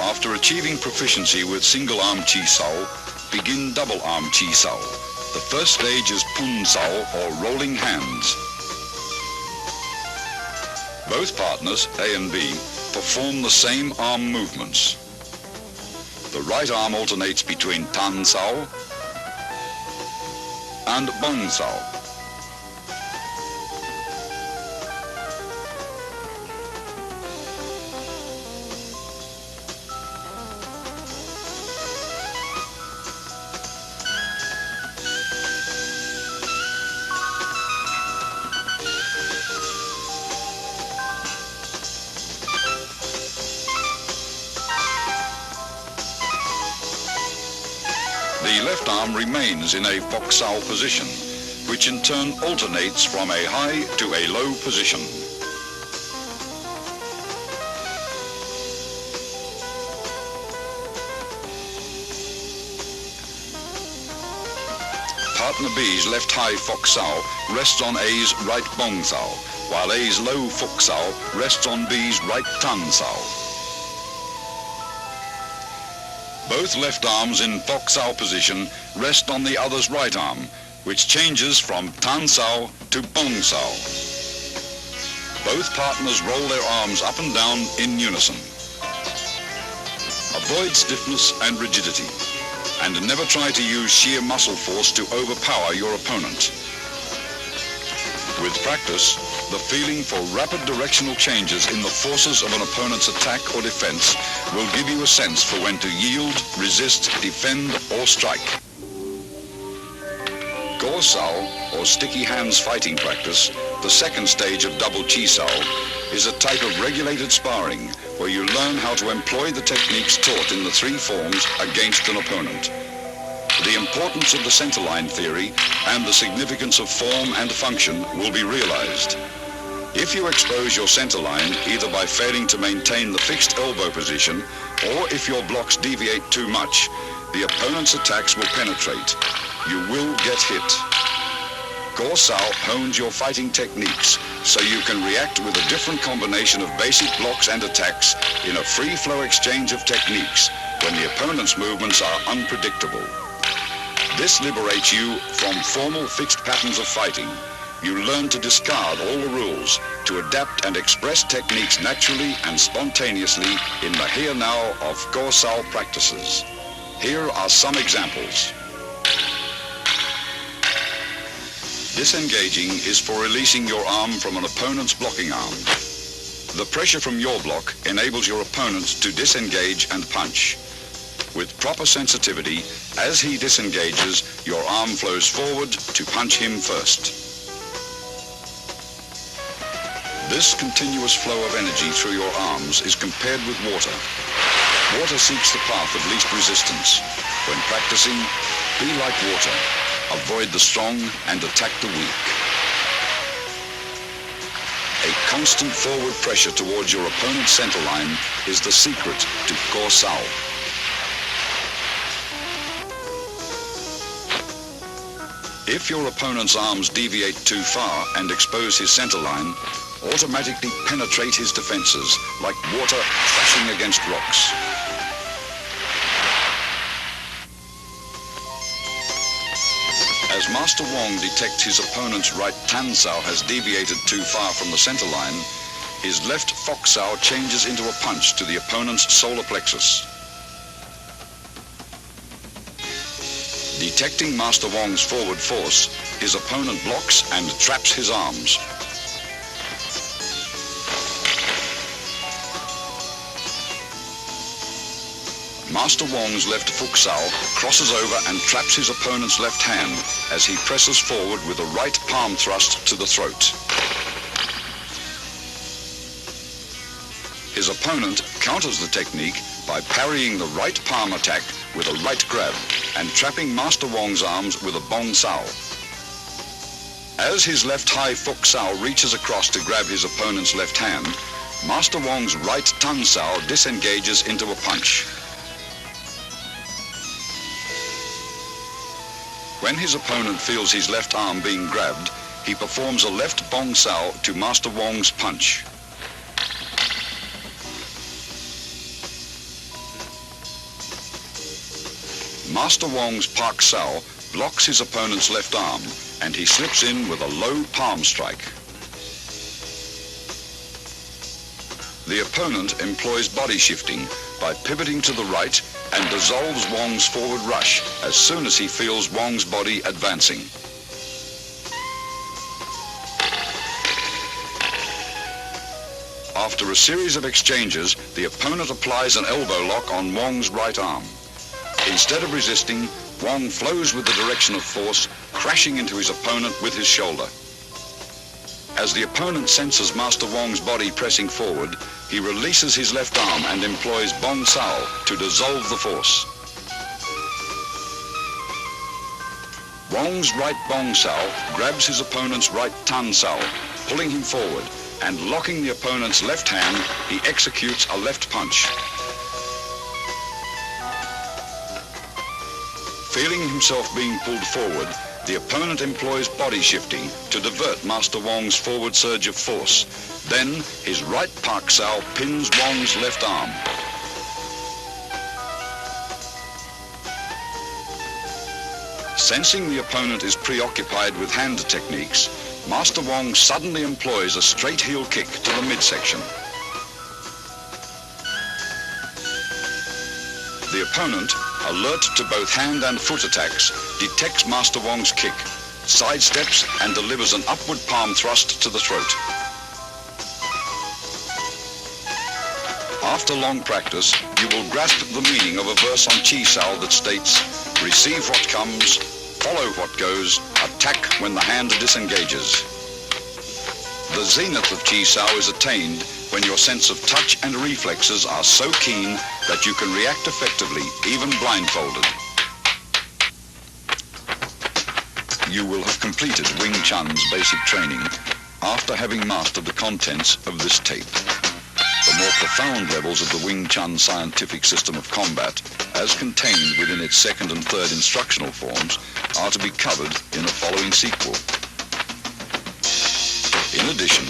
After achieving proficiency with single arm chi sao, begin double arm chi sao. The first stage is pun sao, or rolling hands. Both partners, A and B, perform the same arm movements. The right arm alternates between tan sao and bong sao. The left arm remains in a fox sao position, which in turn alternates from a high to a low position. Partner B's left high fox sao rests on A's right bong sao, while A's low fox sao rests on B's right tan sao. Both left arms in fox sao position rest on the other's right arm, which changes from tan sao to bong sao. Both partners roll their arms up and down in unison. Avoid stiffness and rigidity, and never try to use sheer muscle force to overpower your opponent. With practice, the feeling for rapid directional changes in the forces of an opponent's attack or defense will give you a sense for when to yield, resist, defend, or strike. Go sao, or sticky hands fighting practice, the second stage of double chi sao, is a type of regulated sparring where you learn how to employ the techniques taught in the three forms against an opponent. The importance of the centerline theory and the significance of form and function will be realized. If you expose your centerline either by failing to maintain the fixed elbow position or if your blocks deviate too much, the opponent's attacks will penetrate. You will get hit. Go sao hones your fighting techniques so you can react with a different combination of basic blocks and attacks in a free-flow exchange of techniques when the opponent's movements are unpredictable. This liberates you from formal fixed patterns of fighting. You learn to discard all the rules, to adapt and express techniques naturally and spontaneously in the here-now of Go sao practices. Here are some examples. Disengaging is for releasing your arm from an opponent's blocking arm. The pressure from your block enables your opponent to disengage and punch. With proper sensitivity, as he disengages, your arm flows forward to punch him first. This continuous flow of energy through your arms is compared with water. Water seeks the path of least resistance. When practicing, be like water. Avoid the strong and attack the weak. A constant forward pressure towards your opponent's centerline is the secret to Go sao. If your opponent's arms deviate too far and expose his centerline, automatically penetrate his defenses like water thrashing against rocks. As Master Wong detects his opponent's right tan sao has deviated too far from the centerline, his left fox sao changes into a punch to the opponent's solar plexus. Detecting Master Wong's forward force, his opponent blocks and traps his arms. Master Wong's left foot sao crosses over and traps his opponent's left hand as he presses forward with a right palm thrust to the throat. His opponent counters the technique by parrying the right palm attack with a right grab and trapping Master Wong's arms with a bong sao. As his left high foot sao reaches across to grab his opponent's left hand, Master Wong's right tongue sao disengages into a punch. When his opponent feels his left arm being grabbed, he performs a left bong sao to Master Wong's punch. Master Wong's Pak Sao blocks his opponent's left arm and he slips in with a low palm strike. The opponent employs body shifting by pivoting to the right and dissolves Wong's forward rush as soon as he feels Wong's body advancing. After a series of exchanges, the opponent applies an elbow lock on Wong's right arm. Instead of resisting, Wong flows with the direction of force, crashing into his opponent with his shoulder. As the opponent senses Master Wong's body pressing forward, he releases his left arm and employs Bong Sao to dissolve the force. Wong's right Bong Sao grabs his opponent's right Tan Sao, pulling him forward, and locking the opponent's left hand, he executes a left punch. Feeling himself being pulled forward, the opponent employs body shifting to divert Master Wong's forward surge of force. Then, his right Pak Sao pins Wong's left arm. Sensing the opponent is preoccupied with hand techniques, Master Wong suddenly employs a straight heel kick to the midsection. The opponent, alert to both hand and foot attacks, detects Master Wong's kick, sidesteps and delivers an upward palm thrust to the throat. After long practice, you will grasp the meaning of a verse on Chi Sao that states, "Receive what comes, follow what goes, attack when the hand disengages." The zenith of Chi Sao is attained when your sense of touch and reflexes are so keen that you can react effectively, even blindfolded. You will have completed Wing Chun's basic training after having mastered the contents of this tape. The more profound levels of the Wing Chun scientific system of combat, as contained within its second and third instructional forms, are to be covered in the following sequel. In addition,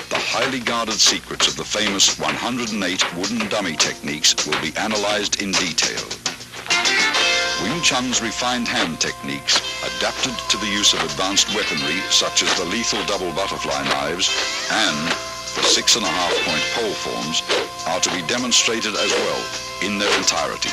the highly guarded secrets of the famous 108 wooden dummy techniques will be analyzed in detail. Wing Chun's refined hand techniques, adapted to the use of advanced weaponry such as the lethal double butterfly knives and the 6.5-point pole forms, are to be demonstrated as well in their entirety.